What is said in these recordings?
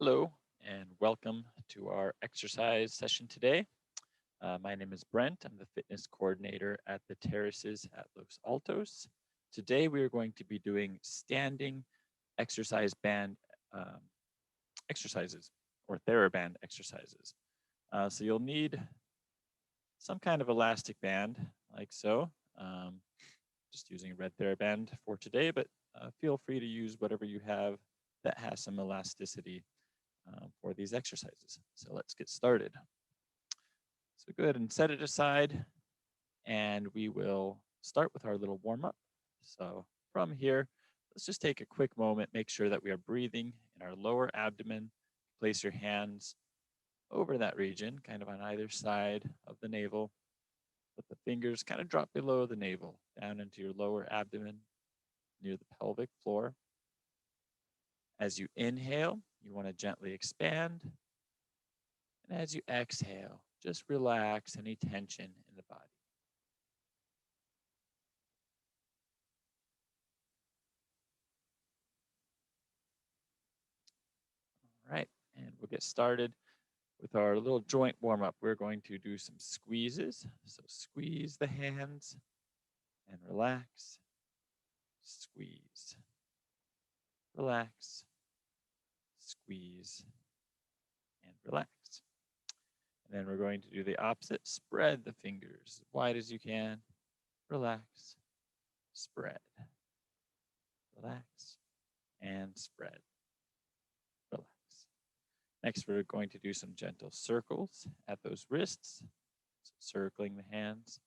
Hello, and welcome to our exercise session today. My name is Brent. I'm the fitness coordinator at the Terraces at Los Altos. Today, we are going to be doing standing exercise band um, exercises or TheraBand exercises. So you'll need some kind of elastic band like so. Um, just using a red TheraBand for today, but feel free to use whatever you have that has some elasticity for these exercises. So let's get started. So go ahead and set it aside, and we will start with our little warm up. So from here, let's just take a quick moment, make sure that we are breathing in our lower abdomen. Place your hands over that region, kind of on either side of the navel. Let the fingers kind of drop below the navel, down into your lower abdomen, near the pelvic floor. As you inhale, you want to gently expand. And as you exhale, just relax any tension in the body. All right, and we'll get started with our little joint warm up. We're going to do some squeezes. So squeeze the hands and relax. Squeeze, relax, squeeze, and relax. And then we're going to do the opposite. Spread the fingers as wide as you can. Relax, spread, relax, and spread, relax. Next, we're going to do some gentle circles at those wrists, so circling the hands.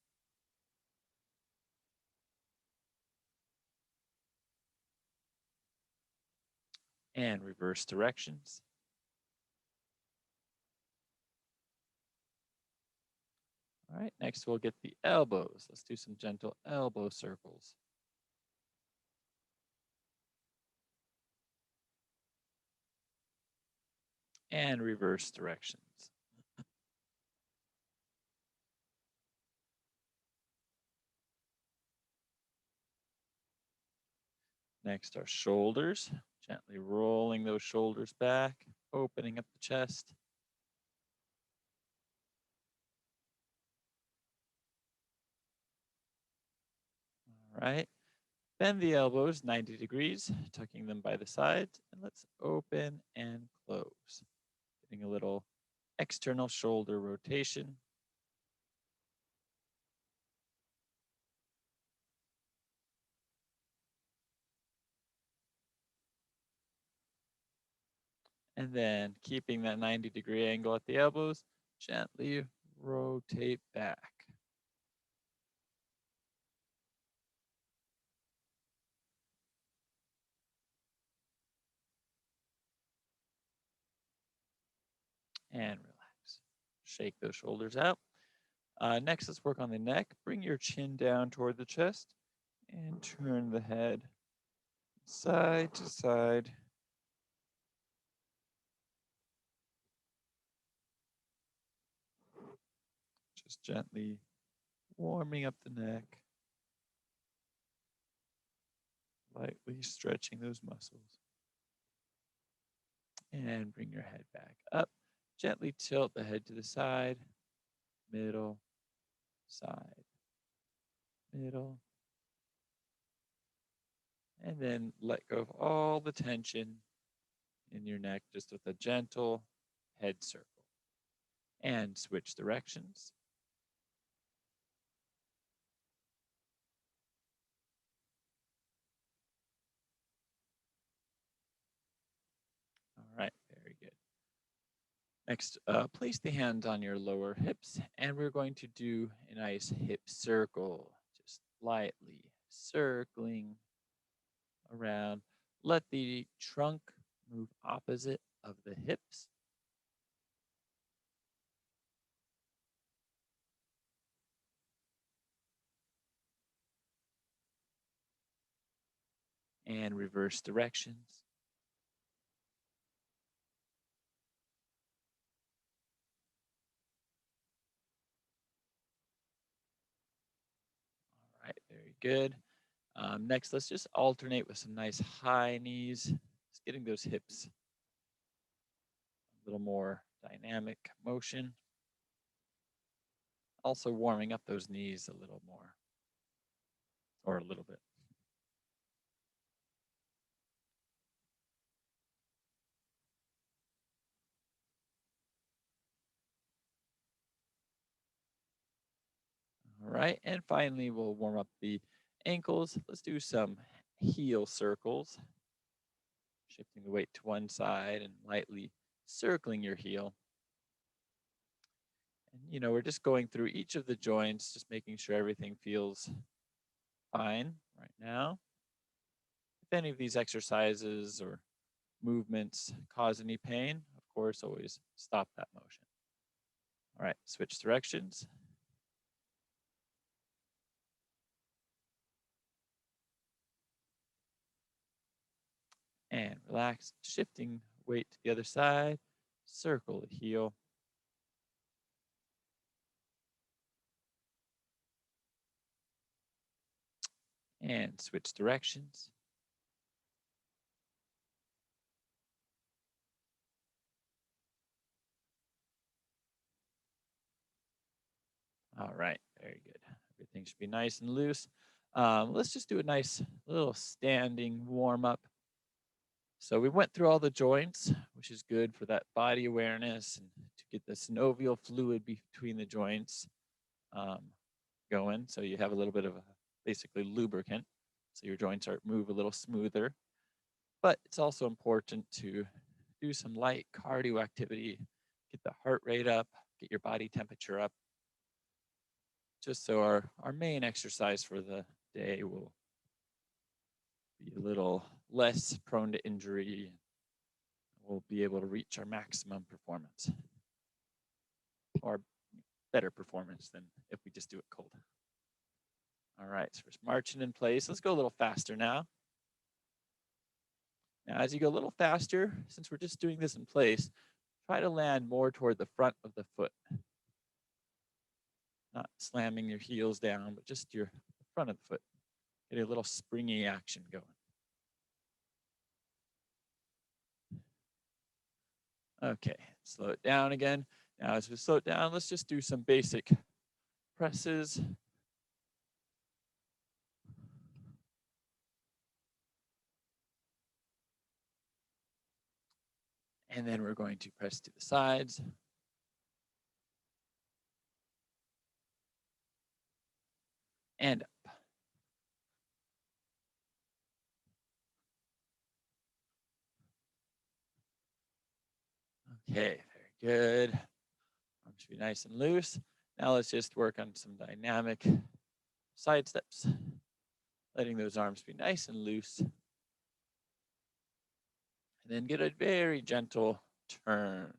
And reverse directions. All right, next we'll get the elbows. Let's do some gentle elbow circles. And reverse directions. Next, our shoulders, gently rolling those shoulders back, opening up the chest. All right, bend the elbows 90 degrees, tucking them by the sides, and let's open and close. Getting a little external shoulder rotation. And then keeping that 90-degree angle at the elbows, gently rotate back. And relax. Shake those shoulders out. Next, let's work on the neck. Bring your chin down toward the chest and turn the head side to side. Just gently warming up the neck, lightly stretching those muscles. And bring your head back up. Gently tilt the head to the side, middle, side, middle. And then let go of all the tension in your neck just with a gentle head circle. And switch directions. All right, very good. Next, place the hands on your lower hips, and we're going to do a nice hip circle, just lightly circling around. Let the trunk move opposite of the hips. And reverse directions. All right, very good. Next, let's just alternate with some nice high knees, just getting those hips little more dynamic motion. Also warming up those knees a little more, or a little bit. All right, and finally we'll warm up the ankles. Let's do some heel circles, shifting the weight to one side and lightly circling your heel. And we're just going through each of the joints, just making sure everything feels fine right now. If any of these exercises or movements cause any pain, of course, always stop that motion. All right, switch directions. And relax, shifting weight to the other side, circle the heel. And switch directions. All right, very good. Everything should be nice and loose. Let's just do a nice little standing warm up. So we went through all the joints, which is good for that body awareness and to get the synovial fluid between the joints going. So you have a little bit of a basically lubricant, so your joints move a little smoother. But it's also important to do some light cardio activity, get the heart rate up, get your body temperature up, just so our main exercise for the day will be a little less prone to injury. We'll be able to reach our maximum performance, or better performance than if we just do it cold. All right, so we're marching in place. Let's go a little faster now. Now, as you go a little faster, since we're just doing this in place, try to land more toward the front of the foot. Not slamming your heels down, but just your front of the foot. Get a little springy action going. Okay, slow it down again. Now, as we slow it down, let's just do some basic presses. And then we're going to press to the sides. And up. Okay, very good. Arms should be nice and loose. Now let's just work on some dynamic side steps. Letting those arms be nice and loose. And then get a very gentle turn,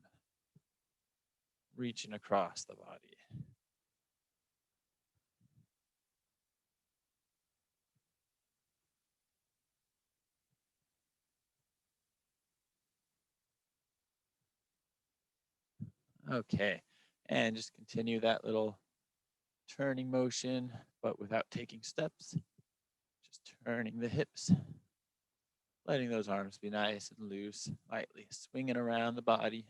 reaching across the body. Okay, and just continue that little turning motion, but without taking steps. Just turning the hips, letting those arms be nice and loose, lightly swinging around the body.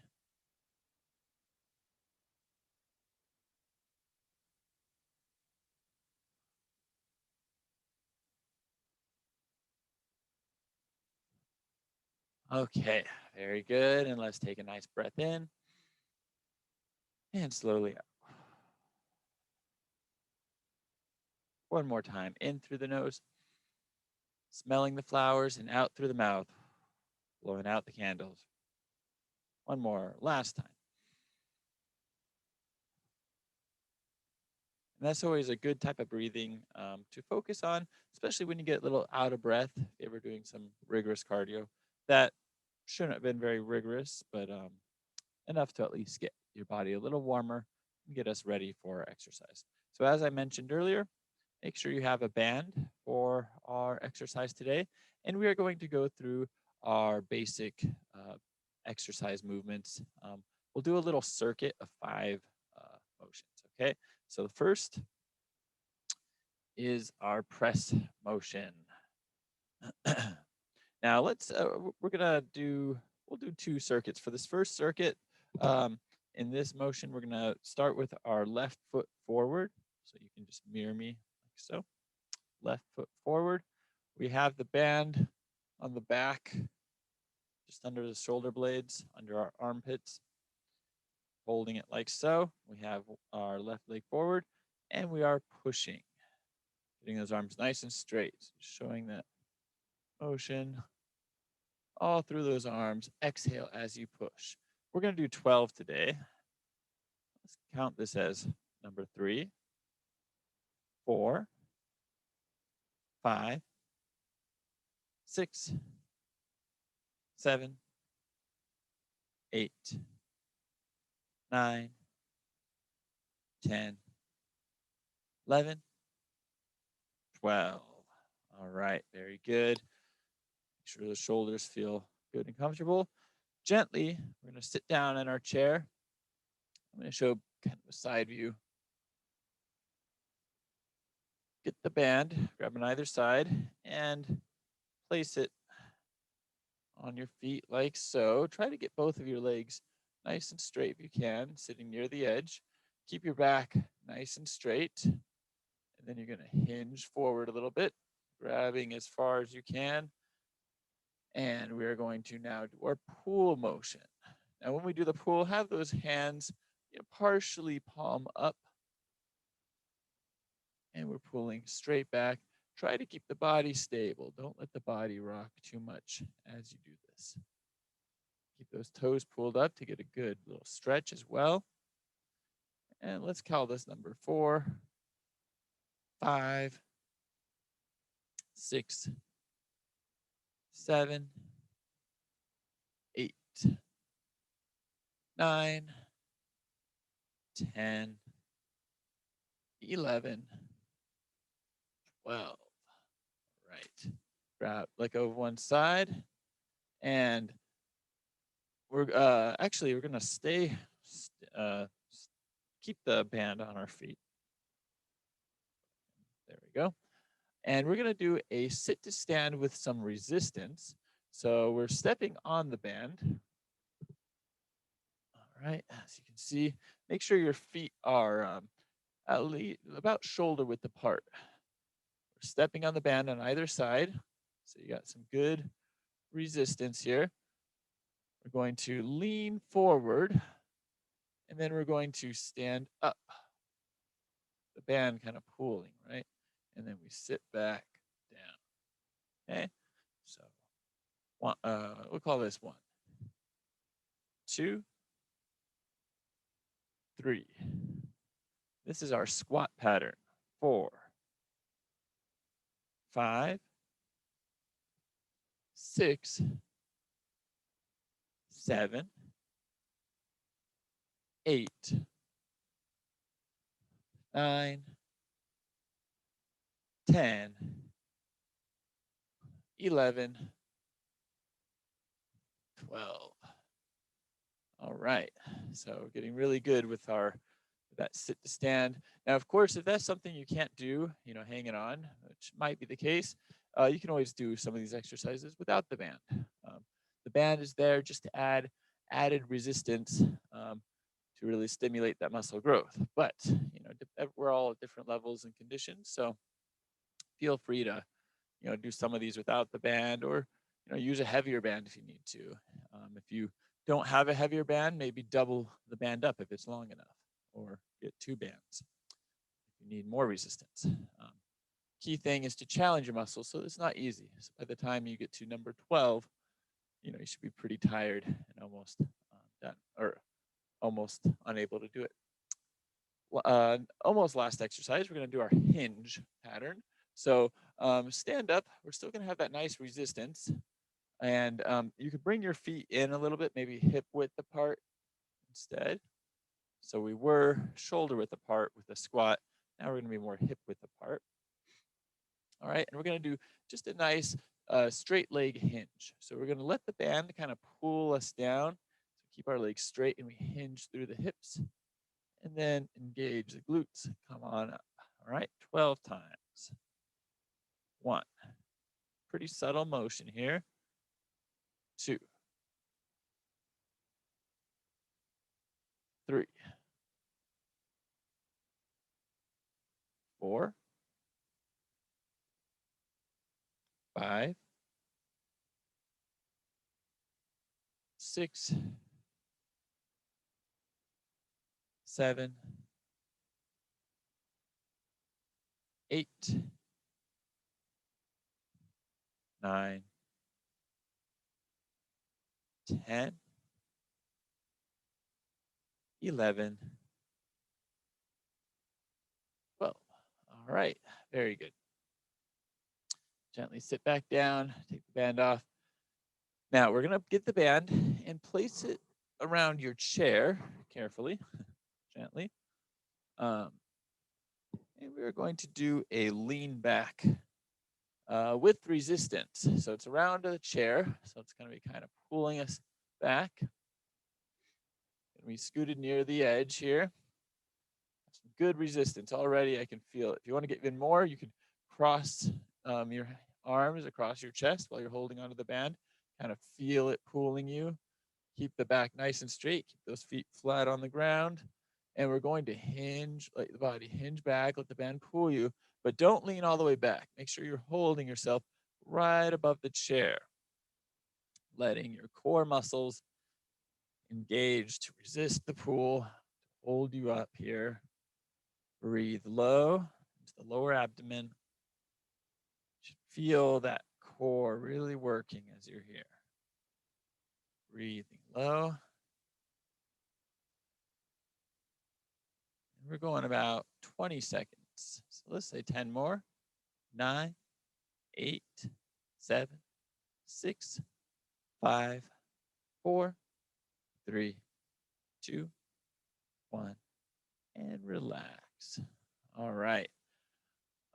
Okay, very good. And let's take a nice breath in and slowly out. One more time, in through the nose, smelling the flowers, and out through the mouth, blowing out the candles. One more, last time. And that's always a good type of breathing to focus on, especially when you get a little out of breath, if you're ever doing some rigorous cardio. That shouldn't have been very rigorous, but enough to at least get your body a little warmer and get us ready for exercise. So as I mentioned earlier, make sure you have a band for our exercise today. And we are going to go through our basic exercise movements. We'll do a little circuit of 5 motions, okay? So the first is our press motion. Now we'll we'll do 2 circuits. For this first circuit, in this motion, we're gonna start with our left foot forward. So you can just mirror me like so. Left foot forward. We have the band on the back, just under the shoulder blades, under our armpits, holding it like so. We have our left leg forward, and we are pushing, getting those arms nice and straight, showing that motion all through those arms. Exhale as you push. We're going to do 12 today. Let's count this as number 3, 4, 5, 6, 7, 8, 9, 10, 11, 12. All right, very good. Make sure the shoulders feel good and comfortable. Gently, we're going to sit down in our chair. I'm going to show kind of a side view. Get the band, grab on either side, and place it on your feet like so. Try to get both of your legs nice and straight if you can, sitting near the edge. Keep your back nice and straight. And then you're going to hinge forward a little bit, grabbing as far as you can. And we're going to now do our pull motion. Now, when we do the pull, have those hands partially palm up. And we're pulling straight back. Try to keep the body stable. Don't let the body rock too much as you do this. Keep those toes pulled up to get a good little stretch as well. And let's call this number 4, 5, 6, 7, 8, 9, 10, 11, 12. Right. Grab, let go of one side. And we're we're going to keep the band on our feet. There we go. And we're going to do a sit to stand with some resistance. So we're stepping on the band. All right, as you can see, make sure your feet are at least about shoulder width apart. We're stepping on the band on either side. So you got some good resistance here. We're going to lean forward, and then we're going to stand up. The band kind of pulling, right? And then we sit back down. Okay, so we'll call this 1, 2, 3. This is our squat pattern. 4, 5, 6, 7, 8, 9, 10, 11, 12. All right, so getting really good with that sit to stand. Now, of course, if that's something you can't do, hanging on, which might be the case, you can always do some of these exercises without the band. The band is there just to add added resistance to really stimulate that muscle growth. But, we're all at different levels and conditions, so feel free to, do some of these without the band, or, use a heavier band if you need to. If you don't have a heavier band, maybe double the band up if it's long enough, or get 2 bands if you need more resistance. Key thing is to challenge your muscles, so it's not easy. So by the time you get to number 12, you should be pretty tired and almost done, or almost unable to do it. Almost last exercise, we're going to do our hinge pattern. So stand up. We're still going to have that nice resistance. And you could bring your feet in a little bit, maybe hip width apart instead. So we were shoulder width apart with a squat. Now we're going to be more hip width apart. All right, and we're going to do just a nice straight leg hinge. So we're going to let the band kind of pull us down. So keep our legs straight, and we hinge through the hips. And then engage the glutes. Come on up. All right, 12 times. 1. Pretty subtle motion here. 2. 3, 4, 5, 6, 7, 8, 9, 10, 11, 12. All right, very good. Gently sit back down, take the band off. Now we're gonna get the band and place it around your chair carefully, gently. And we're going to do a lean back with resistance. So it's around the chair, so it's gonna be kind of pulling us back. And we scooted near the edge here. Some good resistance already, I can feel it. If you wanna get even more, you can cross your arms across your chest while you're holding onto the band. Kind of feel it pulling you. Keep the back nice and straight. Keep those feet flat on the ground. And we're going to hinge, like the body, hinge back, let the band pull you, but don't lean all the way back. Make sure you're holding yourself right above the chair. Letting your core muscles engage to resist the pull, hold you up here. Breathe low into the lower abdomen. You should feel that core really working as you're here. Breathing low. And we're going about 20 seconds. So let's say 10 more. 9, 8, 7, 6, 5, 4, 3, 2, 1, and relax. All right.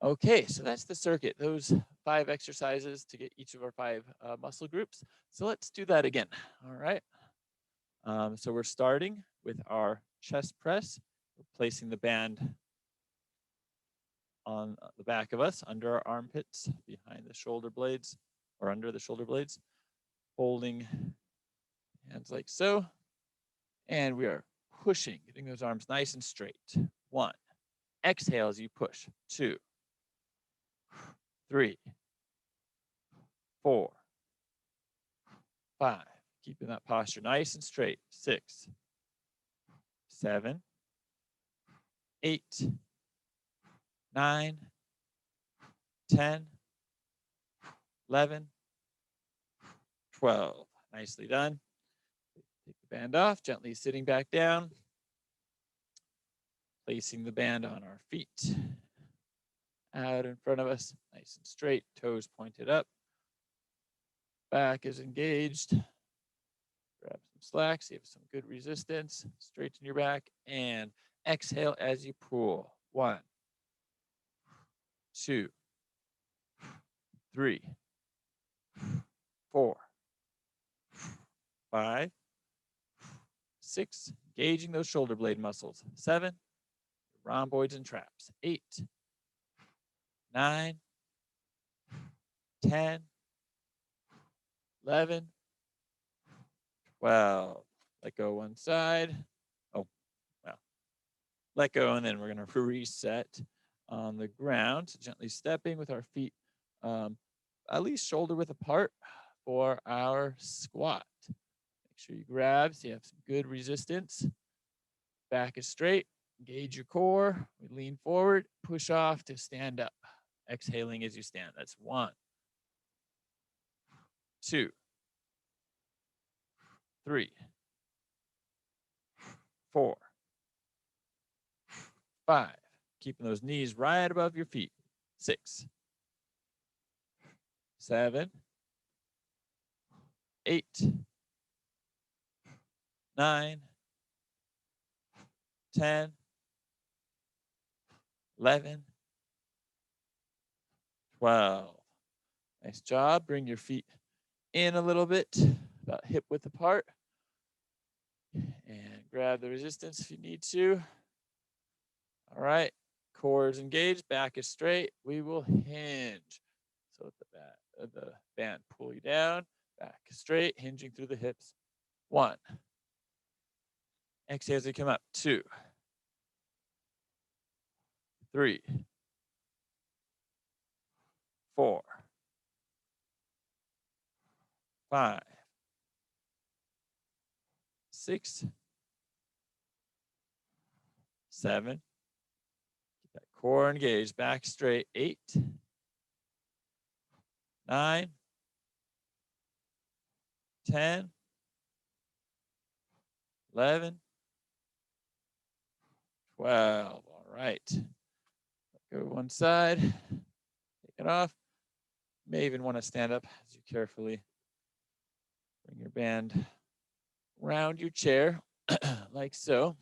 Okay, so that's the circuit. Those 5 exercises to get each of our 5 muscle groups. So let's do that again. All right. So we're starting with our chest press. We're placing the band on the back of us, under our armpits, behind the shoulder blades, or under the shoulder blades, holding hands like so. And we are pushing, getting those arms nice and straight. 1. Exhale as you push. 2, 3, 4, 5. Keeping that posture nice and straight. 6, 7, 8, 9, 10, 11, 12. Nicely done. Take the band off, gently sitting back down. Placing the band on our feet. Out in front of us, nice and straight, toes pointed up. Back is engaged. Grab some slack, see if some good resistance. Straighten your back and exhale as you pull. 1, 2, 3, 4, 5, 6. Engaging those shoulder blade muscles. 7. Rhomboids and traps. 8, 9, 10, 11, 12. Let go one side. Oh, well. Let go, and then we're going to reset on the ground. So gently stepping with our feet at least shoulder width apart for our squat. Make sure you grab so you have some good resistance. Back is straight. Engage your core. We lean forward, push off to stand up. Exhaling as you stand. That's 1, 2, 3, 4, 5. Keeping those knees right above your feet. 6, 7, 8, 9, 10, 11, 12. Nice job. Bring your feet in a little bit, about hip width apart. And grab the resistance if you need to. All right. Core is engaged, back is straight. We will hinge. So let the band pull you down, back is straight, hinging through the hips. 1. Exhale as you come up. 2, 3, 4, 5, 6, 7. Keep that core engaged. Back straight. 8, 9, 10, 11, 12. All right. Go one side. Take it off. May even want to stand up as you carefully bring your band around your chair like so.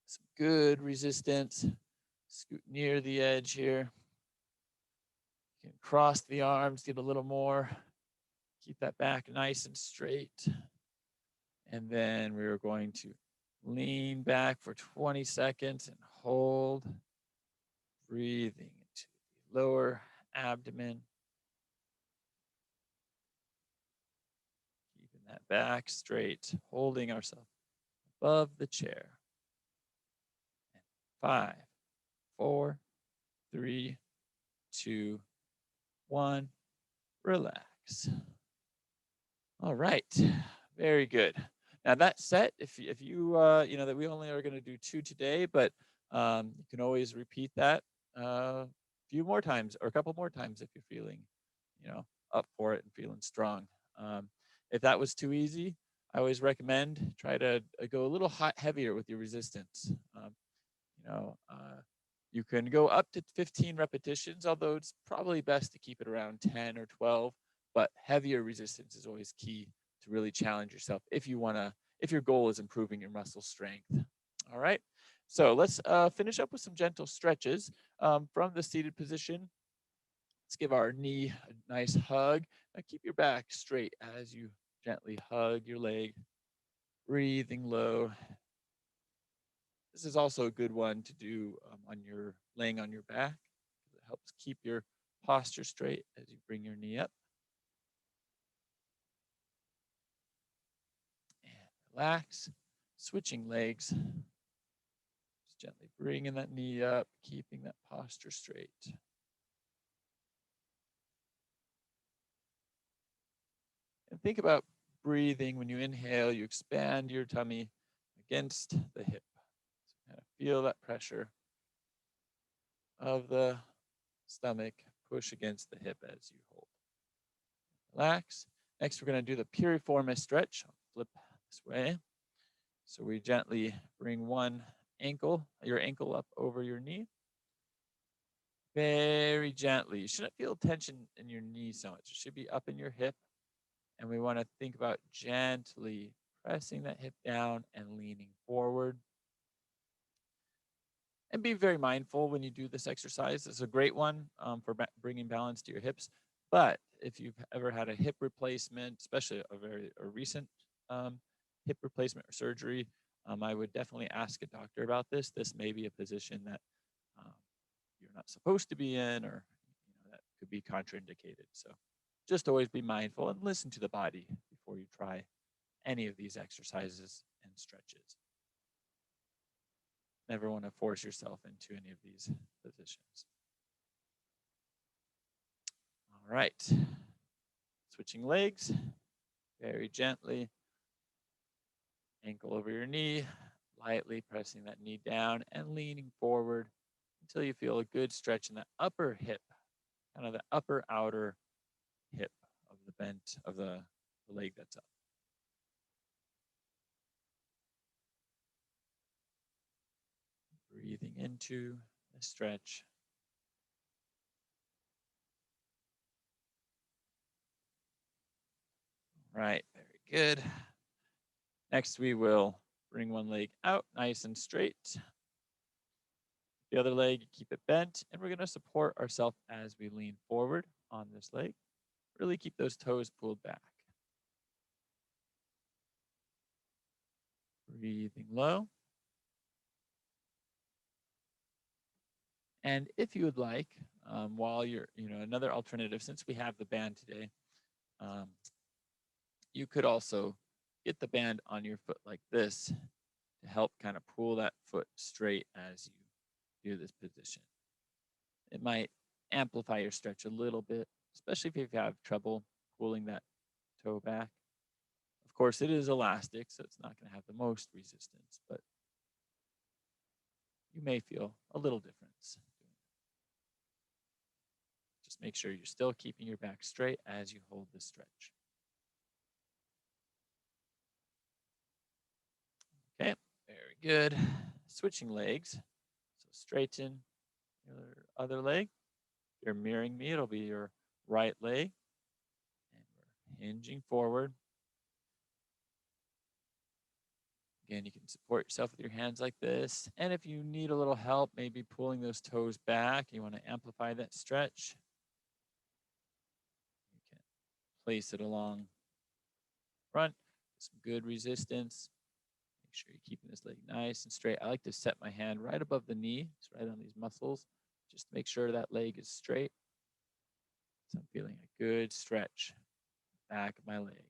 Some good resistance. Scoot near the edge here. You can cross the arms, get a little more. Keep that back nice and straight. And then we're going to lean back for 20 seconds and hold. Breathing into the lower abdomen. Keeping that back straight, holding ourselves above the chair. 5, 4, 3, 2, 1. Relax. All right, very good. Now that set, if you you know that we only are going to do 2 today, but you can always repeat that a few more times or a couple more times if you're feeling, you know, up for it and feeling strong. If that was too easy, I always recommend try to go a little heavier with your resistance. You know, you can go up to 15 repetitions, although it's probably best to keep it around 10 or 12. But heavier resistance is always key to really challenge yourself if you want to, if your goal is improving your muscle strength. All right. So let's finish up with some gentle stretches from the seated position. Let's give our knee a nice hug. Now keep your back straight as you gently hug your leg, breathing low. This is also a good one to do on your laying on your back. It helps keep your posture straight as you bring your knee up. And relax, switching legs. Just gently bringing that knee up, keeping that posture straight. And think about breathing. When you inhale, you expand your tummy against the hip. So kind of feel that pressure of the stomach push against the hip as you hold. Relax. Next, we're going to do the piriformis stretch. I'll flip this way. So we gently bring one ankle, your ankle up over your knee. Very gently. You shouldn't feel tension in your knee so much. It should be up in your hip. And we want to think about gently pressing that hip down and leaning forward. And be very mindful when you do this exercise. It's a great one for bringing balance to your hips. But if you've ever had a hip replacement, especially a recent hip replacement or surgery, I would definitely ask a doctor about this. This may be a position that you're not supposed to be in, or that could be contraindicated. So just always be mindful and listen to the body before you try any of these exercises and stretches. Never want to force yourself into any of these positions. All right. Switching legs, very gently. Ankle over your knee, lightly pressing that knee down and leaning forward until you feel a good stretch in that upper hip, kind of the upper outer hip of the bent of the leg that's up. Breathing into the stretch. Right, very good. Next, we will bring one leg out nice and straight. The other leg, keep it bent, and we're going to support ourselves as we lean forward on this leg. Really keep those toes pulled back. Breathing low. And if you would like, while you're, another alternative, since we have the band today, you could also get the band on your foot like this to help kind of pull that foot straight as you do this position. It might amplify your stretch a little bit, especially if you have trouble pulling that toe back. Of course, it is elastic, so it's not going to have the most resistance, but you may feel a little difference. Just make sure you're still keeping your back straight as you hold the stretch. Okay, very good. Switching legs. So straighten your other leg. If you're mirroring me, it'll be your right leg. And we're hinging forward. Again, you can support yourself with your hands like this. And if you need a little help, maybe pulling those toes back, you want to amplify that stretch, you can place it along front, some good resistance. Make sure you're keeping this leg nice and straight. I like to set my hand right above the knee, it's right on these muscles, just to make sure that leg is straight. So I'm feeling a good stretch back of my leg.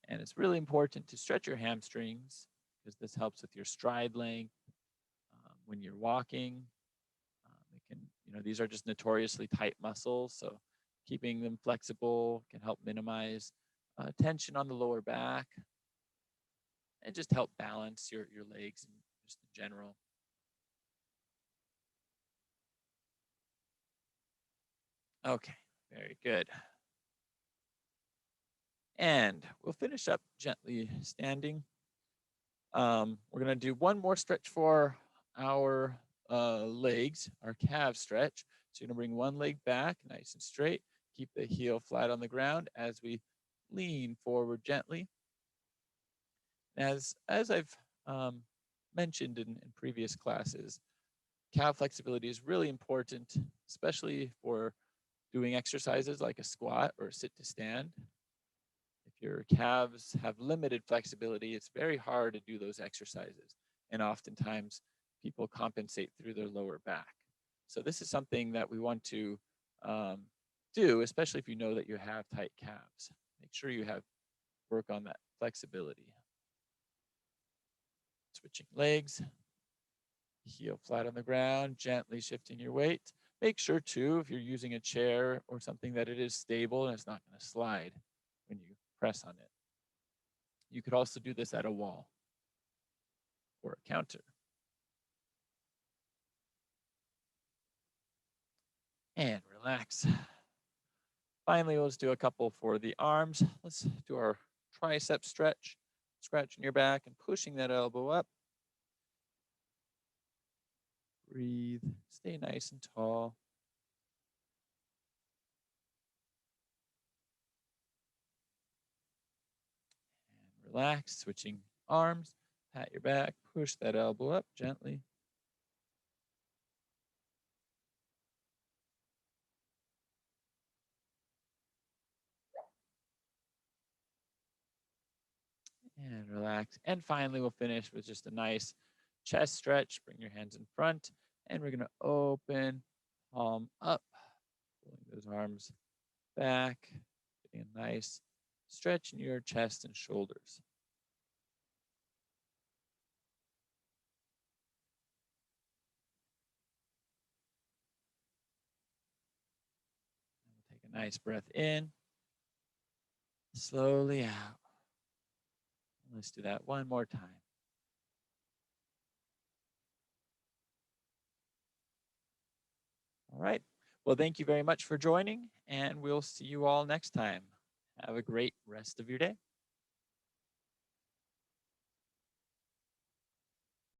And it's really important to stretch your hamstrings because this helps with your stride length when you're walking. These are just notoriously tight muscles, so keeping them flexible can help minimize tension on the lower back and just help balance your legs and just in general. Okay, very good. And we'll finish up gently standing. We're gonna do one more stretch for our legs, our calf stretch. So you're gonna bring one leg back nice and straight. Keep the heel flat on the ground as we lean forward gently. As I've mentioned in previous classes, calf flexibility is really important, especially for doing exercises like a squat or a sit to stand. If your calves have limited flexibility, it's very hard to do those exercises. And oftentimes people compensate through their lower back. So this is something that we want to do, especially if you know that you have tight calves. Make sure you work on that flexibility. Switching legs, heel flat on the ground, gently shifting your weight. Make sure too, if you're using a chair or something, that it is stable and it's not going to slide when you press on it. You could also do this at a wall or a counter. And relax. Finally, let's do a couple for the arms. Let's do our tricep stretch. Scratching your back and pushing that elbow up. Breathe, stay nice and tall. And relax, switching arms. Pat your back, push that elbow up gently. And relax. And finally, we'll finish with just a nice chest stretch. Bring your hands in front. And we're going to open, palm up, pulling those arms back, getting a nice stretch in your chest and shoulders. And we'll take a nice breath in, slowly out. Let's do that one more time. All right. Well, thank you very much for joining, and we'll see you all next time. Have a great rest of your day.